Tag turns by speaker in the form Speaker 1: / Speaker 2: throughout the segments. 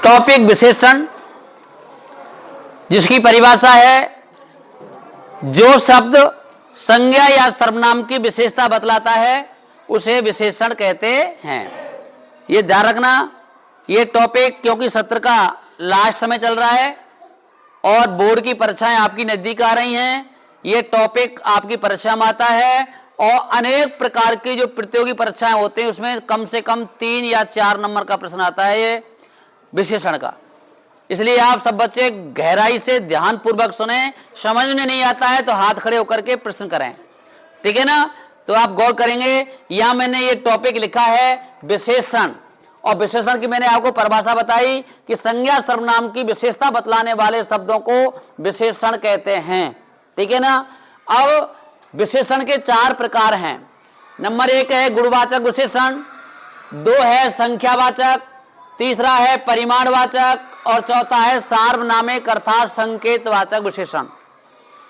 Speaker 1: Topic विशेषण, जिसकी परिभाषा है जो शब्द संज्ञा या सर्वनाम की विशेषता बतलाता है उसे विशेषण कहते हैं। ये ध्यान रखना, ये टॉपिक क्योंकि सत्र का लास्ट समय चल रहा है और बोर्ड की परीक्षाएं आपकी नजदीक आ रही हैं, ये टॉपिक आपकी परीक्षा में आता है और अनेक प्रकार की जो प्रतियोगी परीक्षाएं होती हैं उसमें कम से कम 3 या 4 नंबर का प्रश्न आता है ये विशेषण का। इसलिए आप सब बच्चे गहराई से ध्यान पूर्वक सुने, समझ में नहीं आता है तो हाथ खड़े होकर के प्रश्न करें, ठीक है ना। तो आप गौर करेंगे, यहां मैंने ये टॉपिक लिखा है विशेषण, और विशेषण की मैंने आपको परिभाषा बताई कि संज्ञा सर्वनाम की विशेषता बतलाने वाले शब्दों को विशेषण कहते हैं, ठीक है ना। अब विशेषण के 4 प्रकार हैं। नंबर 1 है गुणवाचक विशेषण, 2 है संख्यावाचक, तीसरा है परिमाणवाचक और चौथा है सार्वनामिक अर्थात संकेतवाचक विशेषण।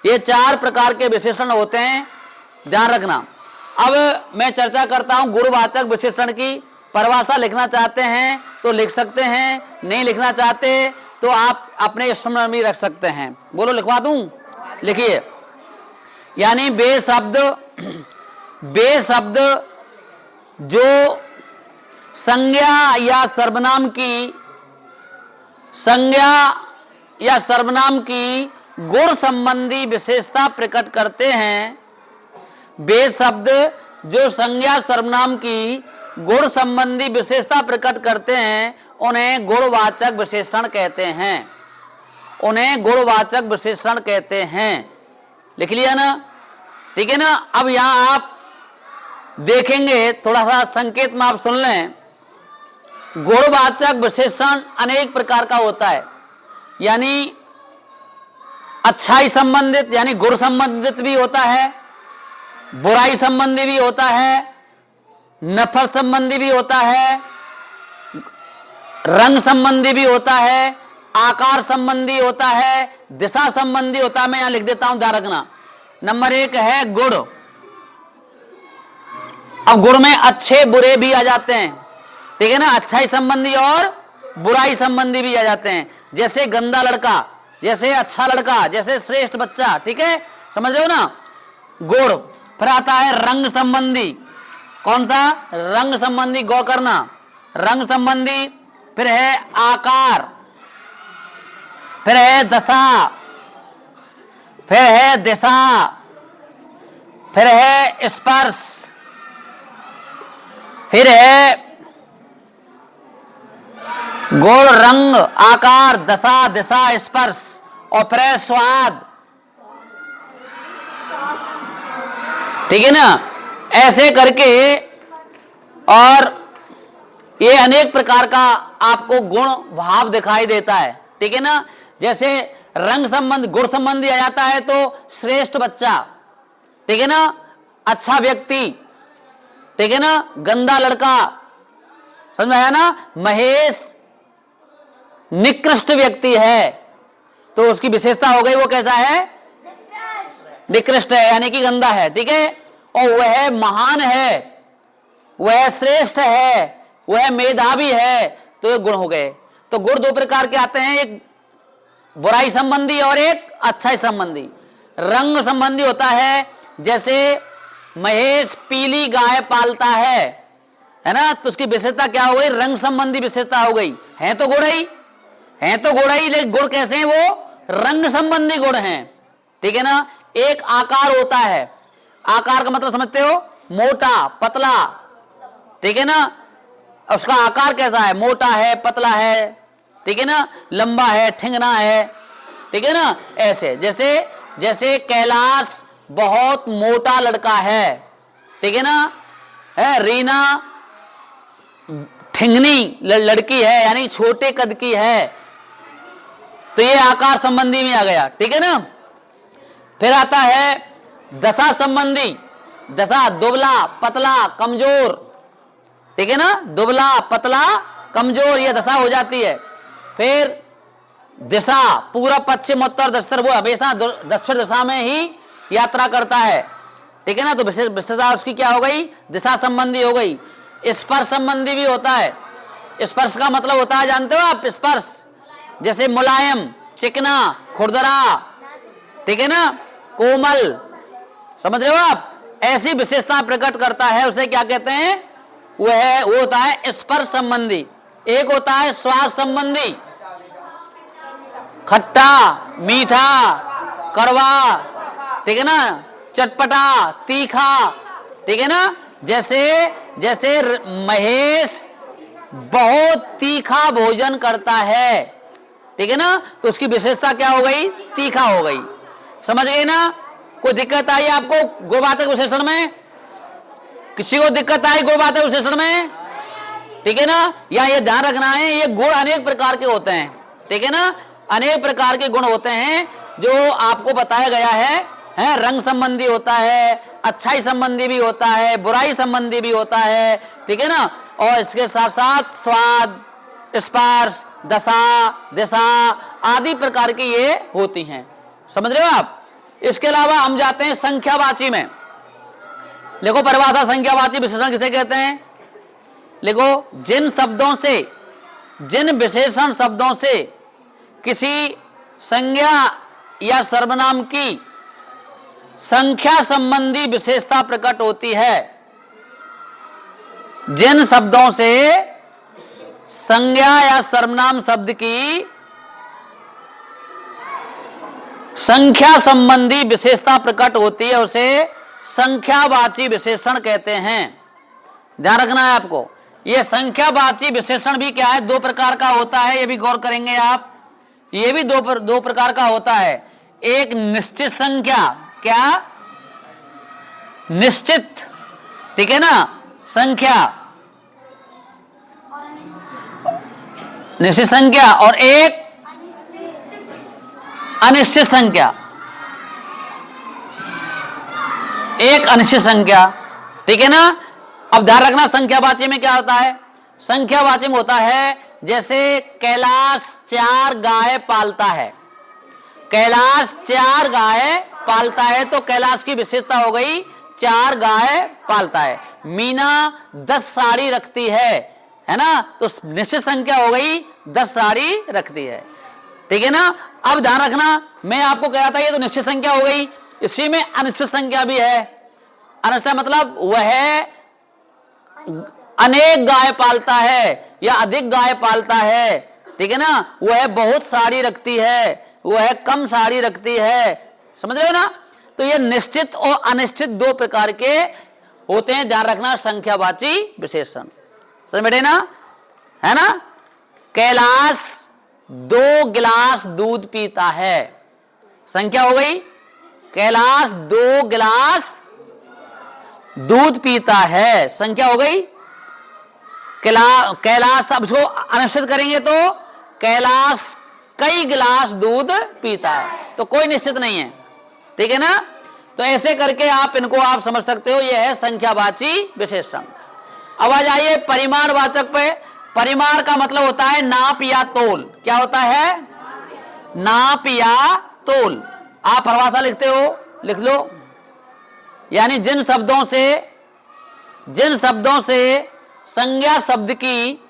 Speaker 1: ये 4 प्रकार के विशेषण होते हैं, ध्यान रखना। अब मैं चर्चा करता हूं गुणवाचक विशेषण की। परिभाषा लिखना चाहते हैं तो लिख सकते हैं, नहीं लिखना चाहते तो आप अपने स्मरण में रख सकते हैं। बोलो, लिखवा दूं? लिखिए। यानी वे शब्द जो संज्ञा या सर्वनाम की गुण संबंधी विशेषता प्रकट करते हैं, वे शब्द जो संज्ञा सर्वनाम की गुण संबंधी विशेषता प्रकट करते हैं उन्हें गुणवाचक विशेषण कहते हैं, उन्हें गुणवाचक विशेषण कहते हैं। लिख लिया ना, ठीक है ना। अब यहां आप देखेंगे, थोड़ा सा संकेत में आप सुन लें। गुणवाचक विशेषण अनेक प्रकार का होता है, यानी अच्छाई संबंधित यानी गुण संबंधित भी होता है, बुराई संबंधी भी होता है, नफरत संबंधी भी होता है, रंग संबंधी भी होता है, आकार संबंधी होता है, दिशा संबंधी होता है। मैं यहां लिख देता हूं, ध्यान रखना। नंबर 1 है गुण। अब गुण में अच्छे बुरे भी आ जाते हैं, ठीक है ना। अच्छाई संबंधी और बुराई संबंधी भी आ जाते हैं, जैसे गंदा लड़का, जैसे अच्छा लड़का, जैसे श्रेष्ठ बच्चा, ठीक है, समझ रहे हो ना। गुण। फिर आता है रंग संबंधी। कौन सा? रंग संबंधी, गौर करना, रंग संबंधी। फिर है आकार, फिर है दशा, फिर है दिशा, फिर है स्पर्श, फिर है गुण, रंग, आकार, दशा, दिशा, स्पर्श और फिर है स्वाद, ठीक है ना। ऐसे करके और ये अनेक प्रकार का आपको गुण भाव दिखाई देता है, ठीक है ना। जैसे रंग संबंध गुण संबंधी आ जाता है तो श्रेष्ठ बच्चा, ठीक है ना, अच्छा व्यक्ति, ठीक है ना, गंदा लड़का, समझ में आया ना। महेश निकृष्ट व्यक्ति है तो उसकी विशेषता हो गई, वो कैसा है? निकृष्ट है, यानी कि गंदा है, ठीक है। और वह महान है, वह श्रेष्ठ है, वह मेधावी है, तो ये गुण हो गए। तो गुण 2 प्रकार के आते हैं, एक बुराई संबंधी और एक अच्छाई संबंधी। रंग संबंधी होता है, जैसे महेश पीली गाय पालता है ना, तो उसकी विशेषता क्या हो गई? रंग संबंधी विशेषता हो गई। है तो गुण ही, लेकिन गुण कैसे हैं? वो रंग संबंधी गुण हैं, ठीक है ना। एक आकार होता है, आकार का मतलब समझते हो? मोटा, पतला, ठीक है ना। उसका आकार कैसा है? मोटा है, पतला है, ठीक है ना, लंबा है, ठिंगना है, ठीक है ना। ऐसे जैसे कैलाश बहुत मोटा लड़का है, ठीक है ना, है रीना ठिंगनी लड़की है, यानी छोटे कद की है, तो ये आकार संबंधी में आ गया, ठीक है ना। फिर आता है दशा संबंधी। दशा दुबला, पतला, कमजोर, ठीक है ना, दुबला, पतला, कमजोर, ये दशा हो जाती है। फिर दिशा, पूर्व, पश्चिम, उत्तर, दक्षिण, वो हमेशा दक्षिण दिशा में ही यात्रा करता है, ठीक है ना। तो विशेषता उसकी क्या हो गई? दिशा संबंधी हो गई। स्पर्श संबंधी भी होता है, स्पर्श का मतलब होता है, जानते हो आप, स्पर्श, जैसे मुलायम, चिकना, खुरदरा, ठीक है ना, कोमल, समझ रहे हो आप, ऐसी विशेषता प्रकट करता है, उसे क्या कहते हैं, वो होता है स्पर्श संबंधी। एक होता है स्वाद संबंधी, खट्टा, मीठा, कड़वा, ठीक है ना, चटपटा, तीखा, ठीक है ना, जैसे महेश बहुत तीखा भोजन करता है, ठीक है ना, तो उसकी विशेषता क्या हो गई, तीखा हो गई। समझ गए ना? कोई दिक्कत आई आपको गुणवाचक विशेषण में? किसी को दिक्कत आई गुणवाचक विशेषण में? ठीक है ना, या ये ध्यान रखना है, ये गुण अनेक प्रकार के होते हैं, ठीक है ना, अनेक प्रकार के गुण होते हैं जो आपको बताया गया है, रंग संबंधी होता है, अच्छाई संबंधी भी होता है, बुराई संबंधी भी होता है, ठीक है ना, और इसके साथ साथ स्वाद, स्पर्श, दशा, दिशा आदि प्रकार की ये होती हैं। समझ रहे हो आप? इसके अलावा हम जाते हैं संख्यावाची में। देखो परिभाषा संख्यावाची विशेषण किसे कहते हैं? लिखो, जिन विशेषण शब्दों से किसी संज्ञा या सर्वनाम की संख्या संबंधी विशेषता प्रकट होती है, जिन शब्दों से संज्ञा या सर्वनाम शब्द की संख्या संबंधी विशेषता प्रकट होती है, उसे संख्यावाची विशेषण कहते हैं। ध्यान रखना है आपको, यह संख्यावाची विशेषण भी क्या है, दो प्रकार का होता है, ये भी गौर करेंगे आप, ये भी दो प्रकार का होता है। एक निश्चित संख्या, क्या निश्चित, ठीक है ना, संख्या, निश्चित संख्या, और एक अनिश्चित संख्या, एक अनिश्चित संख्या, ठीक है ना। अब ध्यान रखना संख्यावाची में क्या होता है, संख्यावाची में होता है जैसे कैलाश 4 गाय पालता है, कैलाश 4 गाय पालता है, तो कैलाश की विशेषता हो गई 4 गाय पालता है। मीना 10 साड़ी रखती है ना, तो निश्चित संख्या हो गई 10 साड़ी रखती है, ठीक है ना। अब ध्यान रखना, मैं आपको कह रहा था ये तो निश्चित संख्या हो गई, इसी में अनिश्चित संख्या भी है। अनिश्चित मतलब वह अनेक गाय पालता है या अधिक गाय पालता है, ठीक है ना, वह बहुत साड़ी रखती है, वह कम साड़ी रखती है, समझ रहे हो ना। तो ये निश्चित और अनिश्चित दो प्रकार के होते हैं, ध्यान रखना, संख्यावाची विशेषण, समझ बैठे ना, है ना। कैलाश 2 गिलास दूध पीता है, संख्या हो गई, कैलाश 2 गिलास दूध पीता है, संख्या हो गई। कैलाश, अब इसको अनिश्चित करेंगे तो कैलाश कई गिलास दूध पीता है, तो कोई निश्चित नहीं है, ठीक है ना। तो ऐसे करके आप इनको आप समझ सकते हो, यह है संख्यावाची विशेषण। अब आ जाइए परिमाणवाचक पे। परिमाण का मतलब होता है नाप या तोल। क्या होता है? नाप या तोल। आप परिभाषा लिखते हो, लिख लो, यानी जिन शब्दों से संज्ञा शब्द की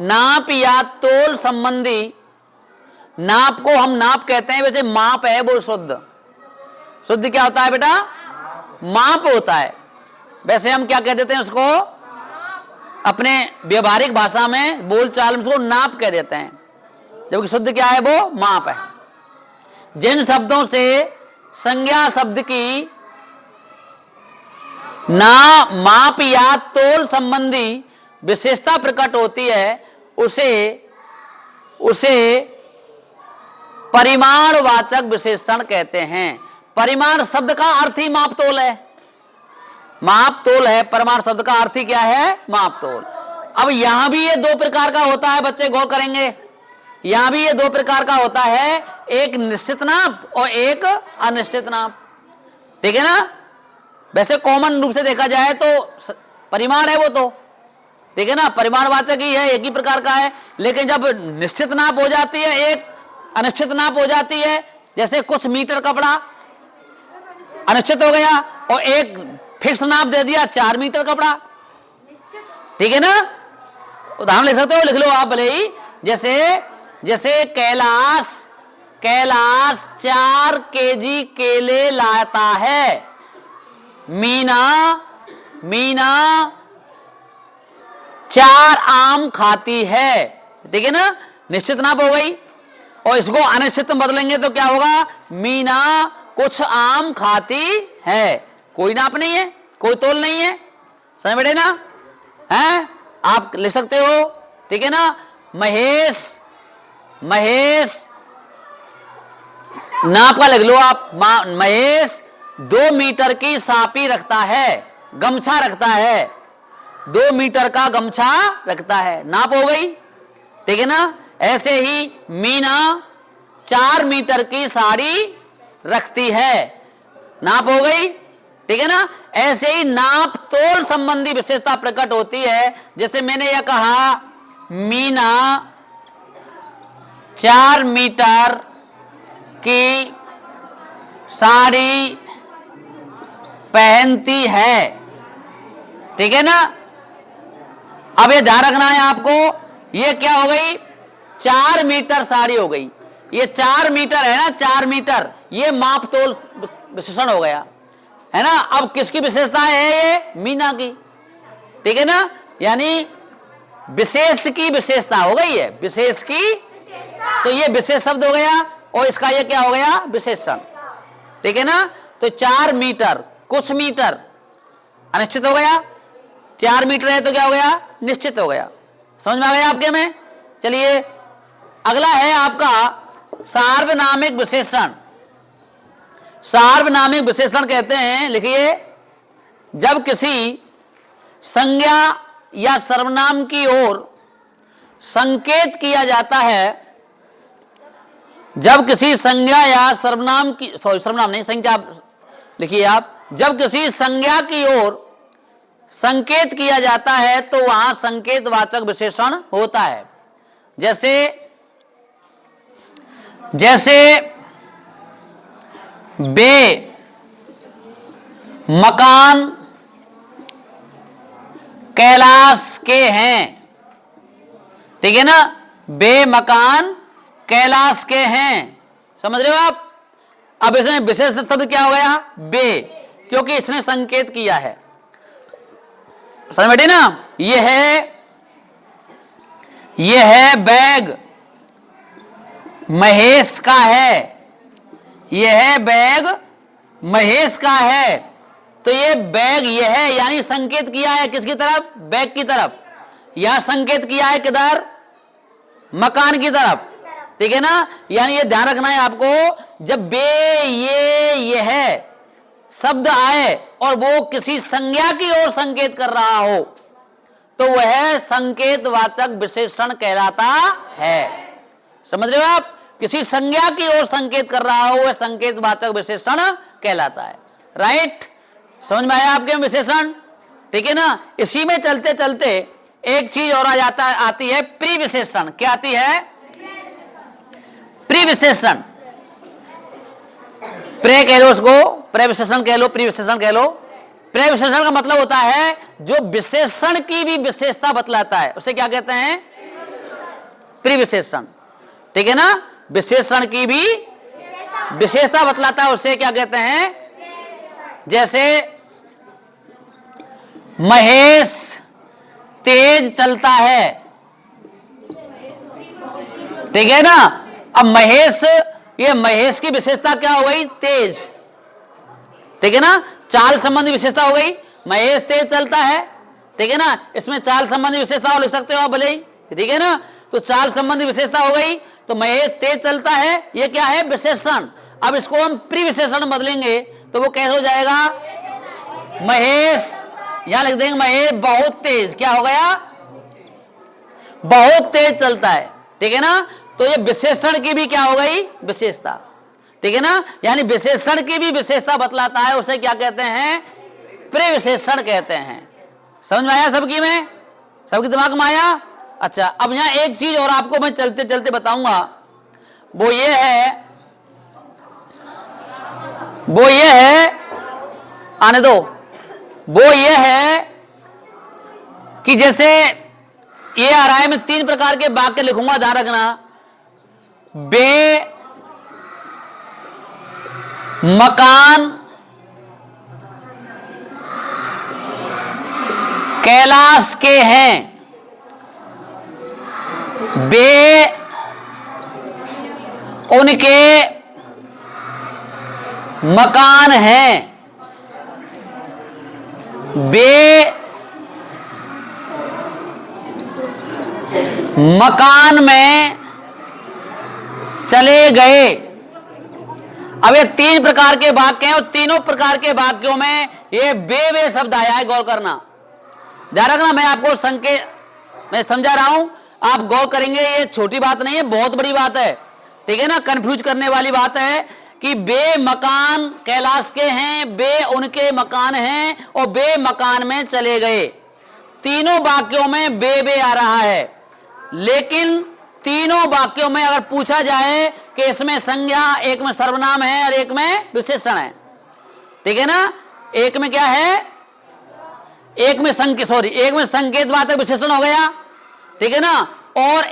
Speaker 1: नाप या तोल संबंधी, नाप को हम नाप कहते हैं, वैसे माप है वो शुद्ध। शुद्ध क्या होता है बेटा? माप होता है। वैसे हम क्या कह देते हैं उसको, अपने व्यवहारिक भाषा में बोलचाल में उसको नाप कह देते हैं, जबकि शुद्ध क्या है? वो माप है। जिन शब्दों से संज्ञा शब्द की ना माप या तोल संबंधी विशेषता प्रकट होती है, उसे परिमाणवाचक विशेषण कहते हैं। परिमाण शब्द का अर्थ ही माप तोल है, माप तोल है। परिमाण शब्द का अर्थ ही क्या है? माप तोल। अब यहां भी ये दो प्रकार का होता है, बच्चे गौर करेंगे, यहां भी ये दो प्रकार का होता है, एक निश्चित नाप और एक अनिश्चित नाप, ठीक है ना। वैसे कॉमन रूप से देखा जाए तो परिमाण है वो तो, ठीक है ना, परिमाणवाचक ही है, एक ही प्रकार का है। लेकिन जब निश्चित नाप हो जाती है, एक अनिश्चित नाप हो जाती है, जैसे कुछ मीटर कपड़ा अनिश्चित हो गया और एक फिक्स नाप दे दिया 4 मीटर कपड़ा, ठीक है ना, उदाहरण लिख सकते हो, लिख लो आप भले ही। जैसे जैसे कैलाश 4 केजी केले लाता है। मीना 4 आम खाती है। ठीक है ना, निश्चित नाप हो गई। और इसको अनिश्चित में बदलेंगे तो क्या होगा, मीना कुछ आम खाती है। कोई नाप नहीं है, कोई तोल नहीं है, समझ बैठे ना, हैं? आप लिख सकते हो। ठीक है ना, महेश नाप का लिख लो आप। महेश 2 मीटर की सापी रखता है, गमछा रखता है, 2 मीटर का गमछा रखता है, नाप हो गई। ठीक है ना, ऐसे ही मीना 4 मीटर की साड़ी रखती है, नाप हो गई। ठीक है ना, ऐसे ही नाप तोल संबंधी विशेषता प्रकट होती है। जैसे मैंने यह कहा, मीना 4 मीटर की साड़ी पहनती है। ठीक है ना, अब ये ध्यान रखना है आपको, ये क्या हो गई, 4 मीटर साड़ी हो गई। ये 4 मीटर है ना, 4 मीटर, ये माप तोल विशेषण हो गया, है ना। अब किसकी विशेषता है, ये मीना की। ठीक है ना, यानी विशेष की विशेषता हो गई है, विशेष की। तो ये विशेष शब्द हो गया और इसका ये क्या हो गया, विशेषण। ठीक है ना, तो 4 मीटर, कुछ मीटर अनिश्चित हो गया, 4 मीटर है तो क्या हो गया, निश्चित हो गया। समझ में आ गया आपके में। चलिए अगला है आपका सार्वनामिक विशेषण। सार्वनामिक विशेषण कहते हैं, लिखिए, जब किसी संज्ञा या सर्वनाम की ओर संकेत किया जाता है, जब किसी संज्ञा या सर्वनाम की, सर्वनाम नहीं, संज्ञा लिखिए आप, जब किसी संज्ञा की ओर संकेत किया जाता है तो वहां संकेतवाचक विशेषण होता है। जैसे बे मकान कैलाश के हैं। ठीक है ना, बे मकान कैलाश के हैं, समझ रहे हो आप। अब इसमें विशेष शब्द क्या हो गया, बे, क्योंकि इसने संकेत किया है। समझ बैठे ना, यह है बैग महेश का है, यह बैग महेश का है। तो ये बैग यह है, यानी संकेत किया है किसकी तरफ, बैग की तरफ। यह संकेत किया है किधर, मकान की तरफ। ठीक है ना, यानी ये ध्यान रखना है आपको, जब बे यह शब्द आए और वो किसी संज्ञा की ओर संकेत कर रहा हो तो वह संकेतवाचक विशेषण कहलाता है। समझ रहे हो आप, किसी संज्ञा की ओर संकेत कर रहा हो वह संकेतवाचक विशेषण कहलाता है। राइट, समझ में आया आपके विशेषण। ठीक है ना, इसी में चलते चलते एक चीज और आती है प्रीविशेषण। क्या आती है, प्रीविशेषण। प्रे कह लो उसको, प्रेविशेषण कह लो, प्रीविशेषण कह लो। प्रेविशेषण का मतलब होता है जो विशेषण की भी विशेषता बतलाता है, उसे क्या कहते हैं, प्रीविशेषण। ठीक है ना, विशेषण की भी विशेषता बतलाता है, उसे क्या कहते हैं। जैसे महेश तेज चलता है। ठीक है ना, अब महेश, ये महेश की विशेषता क्या हो गई, तेज। ठीक है ना, चाल संबंधी विशेषता हो गई, महेश तेज चलता है। ठीक है ना, इसमें चाल संबंधी विशेषता लिख सकते हो आप भले ही। ठीक है ना, तो चाल संबंधी विशेषता हो गई, तो महेश तेज चलता है, ये क्या है, विशेषण। अब इसको हम प्रीविशेषण बदलेंगे तो वो कैसे हो जाएगा, महेश, यहां लिख देंगे महेश बहुत तेज, क्या हो गया, बहुत तेज चलता है। ठीक है ना, तो ये विशेषण की भी क्या हो गई, विशेषता। ठीक है ना, यानी विशेषण की भी विशेषता बतलाता है, उसे क्या कहते हैं, प्रीविशेषण कहते हैं। समझ में आया सबकी में, सबके दिमाग में आया। अच्छा, अब यहां एक चीज और आपको मैं चलते चलते बताऊंगा, वो ये है, आने दो, वो ये है कि जैसे ये आ रहा है, मैं 3 प्रकार के वाक्य लिखूंगा, ध्यान रखना। बे मकान कैलाश के हैं, बे उनके मकान हैं, बे मकान में चले गए। अब ये 3 प्रकार के वाक्य हैं और तीनों प्रकार के वाक्यों में ये बे शब्द आया है, गौर करना, ध्यान रखना। मैं आपको संकेत मैं समझा रहा हूं, आप गौर करेंगे, ये छोटी बात नहीं है, बहुत बड़ी बात है, ठीक है ना। कंफ्यूज करने वाली बात है कि बे मकान कैलाश के हैं, बे उनके मकान हैं और बे मकान में चले गए। तीनों वाक्यों में बे आ रहा है, लेकिन तीनों वाक्यों में अगर पूछा जाए कि इसमें संज्ञा, एक में सर्वनाम है और एक में विशेषण है, ठीक है ना। एक में क्या है, एक में संकेतवाचक विशेषण हो गया, ठीक है ना, और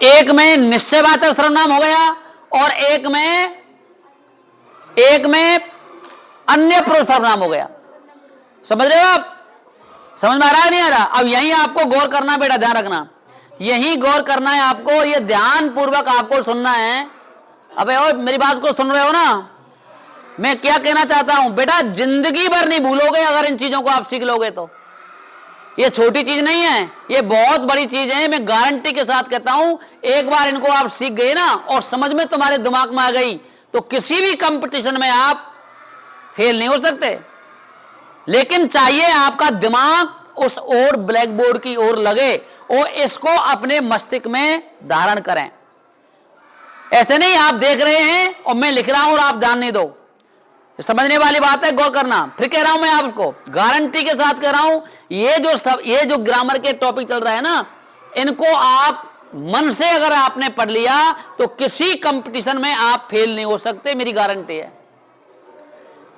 Speaker 1: एक में निश्चयवाचक सर्वनाम हो गया और एक में अन्य पुरुष सर्वनाम हो गया। समझ रहे हो आप? समझ में आ रहा है नहीं आ रहा? अब यही आपको गौर करना बेटा, ध्यान रखना, यही गौर करना है आपको, ये ध्यान पूर्वक आपको सुनना है। अबे और मेरी बात को सुन रहे हो ना, मैं क्या कहना चाहता हूं बेटा, जिंदगी भर नहीं भूलोगे अगर इन चीजों को आप सीख लोगे तो। ये छोटी चीज नहीं है, ये बहुत बड़ी चीज है, मैं गारंटी के साथ कहता हूं। एक बार इनको आप सीख गए ना और समझ में तुम्हारे दिमाग में आ गई तो किसी भी कंपटीशन में आप फेल नहीं हो सकते। लेकिन चाहिए आपका दिमाग उस ओर, ब्लैक बोर्ड की ओर लगे और इसको अपने मस्तिष्क में धारण करें। ऐसे नहीं आप देख रहे हैं और मैं लिख रहा हूं और आप ध्यान नहीं दो, समझने वाली बात है, गौर करना। फिर कह रहा हूं मैं आपको, गारंटी के साथ कह रहा हूं, ये जो ग्रामर के टॉपिक चल रहा है ना, इनको आप मन से अगर आपने पढ़ लिया तो किसी कंपटीशन में आप फेल नहीं हो सकते, मेरी गारंटी है।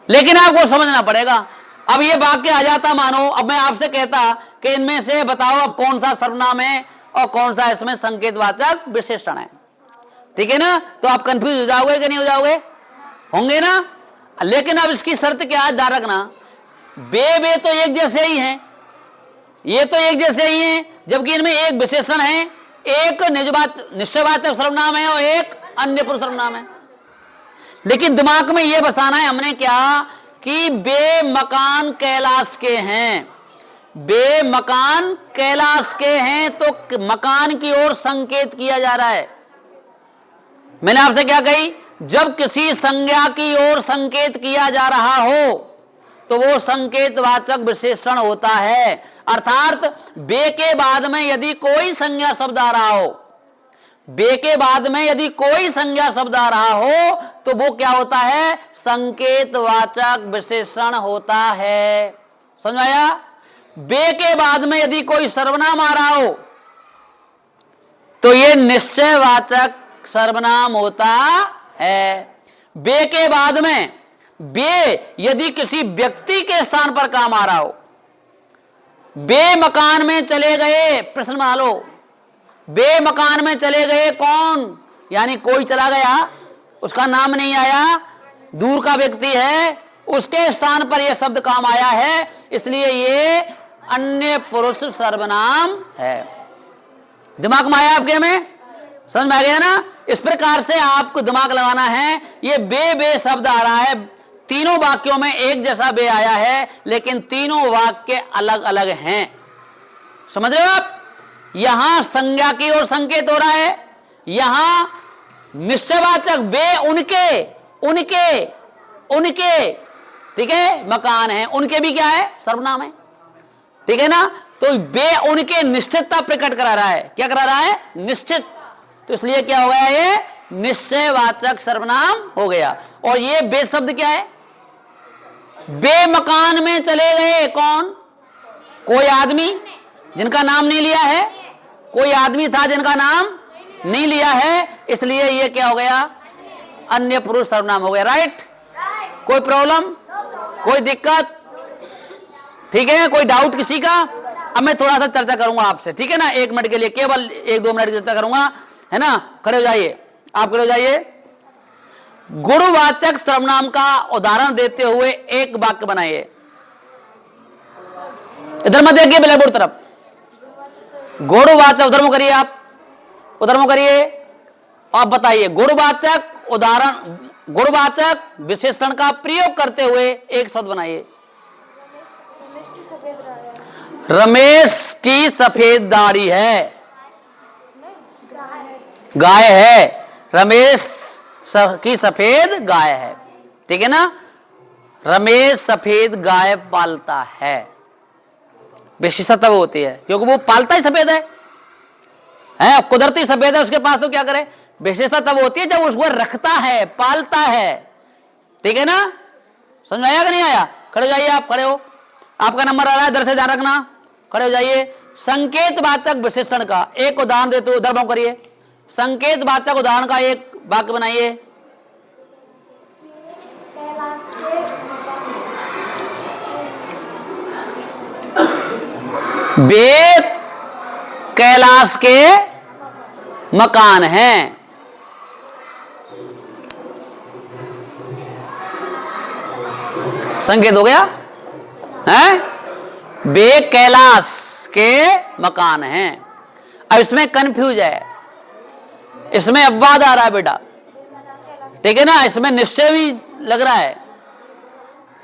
Speaker 1: लेकिन आपको समझना पड़ेगा। अब ये वाक्य आ जाता, मानो अब मैं आपसे कहता कि इनमें से बताओ अब कौन सा सर्वनाम है और कौन सा इसमें संकेतवाचक विशेषण है, ठीक है ना। तो आप कंफ्यूज हो जाओगे कि नहीं हो जाओगे? होंगे ना। लेकिन अब इसकी शर्त क्या है, ध्यान रखना, बे तो एक जैसे ही हैं, ये तो एक जैसे ही हैं, जबकि इनमें एक विशेषण है, एक निश्चयवाचक सर्वनाम है और एक अन्य पुरुष सर्वनाम है। लेकिन दिमाग में यह बसाना है हमने क्या कि बे मकान कैलाश के हैं, बे मकान कैलाश के हैं, तो मकान की ओर संकेत किया जा रहा है। मैंने आपसे क्या कही, जब किसी संज्ञा की ओर संकेत किया जा रहा हो तो वो संकेतवाचक विशेषण होता है। अर्थात बे के बाद में यदि कोई संज्ञा शब्द आ रहा हो, बे के बाद में यदि कोई संज्ञा शब्द आ रहा हो तो वो क्या होता है, संकेतवाचक विशेषण होता है। समझ आया? बे के बाद में यदि कोई सर्वनाम आ रहा हो तो ये निश्चयवाचक सर्वनाम होता है। बे के बाद में बे यदि किसी व्यक्ति के स्थान पर काम आ रहा हो, बे मकान में चले गए, प्रश्न मान लो, बे मकान में चले गए कौन, यानी कोई चला गया, उसका नाम नहीं आया, दूर का व्यक्ति है, उसके स्थान पर यह शब्द काम आया है, इसलिए ये अन्य पुरुष सर्वनाम है। दिमाग में आया आपके में? समझ में आ गया ना? इस प्रकार से आपको दिमाग लगाना है। ये बे शब्द आ रहा है, तीनों वाक्यों में एक जैसा बे आया है, लेकिन तीनों वाक्य अलग अलग हैं। समझ रहे हो आप? यहां संज्ञा की ओर संकेत हो रहा है, यहां निश्चयवाचक बे उनके ठीक है मकान है, उनके भी क्या है, सर्वनाम है, ठीक है ना। तो बे उनके निश्चितता प्रकट करा रहा है। क्या करा रहा है? निश्चित। तो इसलिए क्या हो गया, ये निश्चयवाचक सर्वनाम हो गया। और ये बे शब्द क्या है? बे मकान में चले गए कौन? कोई आदमी जिनका नाम नहीं लिया है, कोई आदमी था जिनका नाम नहीं लिया है, इसलिए ये क्या हो गया, अन्य पुरुष सर्वनाम हो गया। राइट? कोई प्रॉब्लम, कोई दिक्कत? ठीक है, कोई डाउट किसी का? अब मैं थोड़ा सा चर्चा करूंगा आपसे, ठीक है ना, 1 मिनट के लिए, केवल 1-2 मिनट की चर्चा करूंगा, है ना। खड़े हो जाइए, आप खड़े हो जाइए। गुणवाचक सर्वनाम का उदाहरण देते हुए एक वाक्य बनाइए। इधर मत देखिए, ब्लैक बोर्ड तरफ। गुणवाचक, उधर मुंह करिए, आप उधर मुंह करिए, आप बताइए गुणवाचक उदाहरण, गुणवाचक विशेषण का प्रयोग करते हुए एक शब्द बनाइए। रमेश की सफेद दाढ़ी है, गाय है, रमेश की सफेद गाय है, ठीक है ना। रमेश सफेद गाय पालता है, विशेषता तब होती है क्योंकि वो पालता ही सफेद है, कुदरती सफेद है उसके पास, तो क्या करे, विशेषता तब होती है जब उसको रखता है, पालता है, ठीक है ना। समझ आया कि नहीं आया? खड़े हो जाइए, आप खड़े हो, आपका नंबर आ रहा है, इधर से ध्यान रखना, खड़े हो जाइए। संकेतवाचक विशेषण का एक उदाहरण देते उधर भाव करिए, संकेतवाचक उदाहरण का एक वाक्य बनाइए। वे कैलाश के मकान हैं, संकेत हो गया है, वे कैलाश के मकान हैं। अब इसमें कंफ्यूज है, इसमें अपवाद आ रहा है बेटा, ठीक है ना, इसमें निश्चय भी लग रहा है,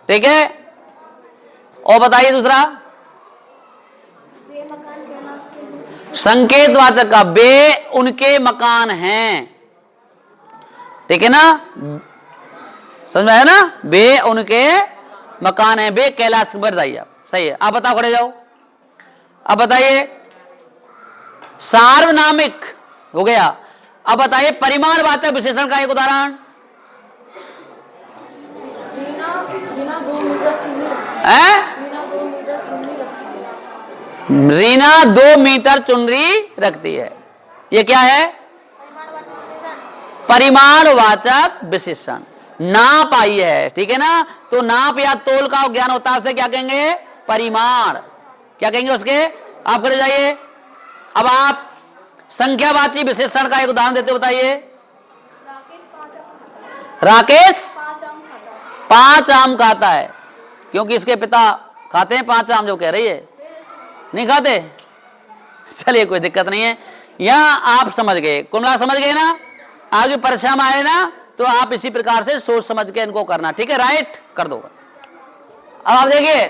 Speaker 1: ठीक है। और बताइए दूसरा संकेतवाचक का, वे उनके मकान हैं, ठीक है ना, समझ में आया ना, वे उनके मकान हैं, वे कैलाश पर जाइए, सही है। आप बताओ, खड़े जाओ, अब बताइए सार्वनामिक हो गया। अब बताइए परिमाणवाचक विशेषण का एक उदाहरण। रीना 2 मीटर चुनरी रखती है, ये क्या है, परिमाणवाचक विशेषण, नाप आई है, ठीक है ना, तो नाप या तोल का ज्ञान होता है, उसे क्या कहेंगे, परिमाण, क्या कहेंगे उसके। आप खड़े जाइए, अब आप संख्यावाची विशेषण का एक उदाहरण देते बताइए। राकेश 5 आम खाता है, क्योंकि इसके पिता खाते हैं 5 आम, जो कह रही है, नहीं खाते, चलिए कोई दिक्कत नहीं है, यहां आप समझ गए, कुमला समझ गए ना, आगे परीक्षा में आए ना, तो आप इसी प्रकार से सोच समझ के इनको करना, ठीक है, राइट कर दो। अब आप देखिए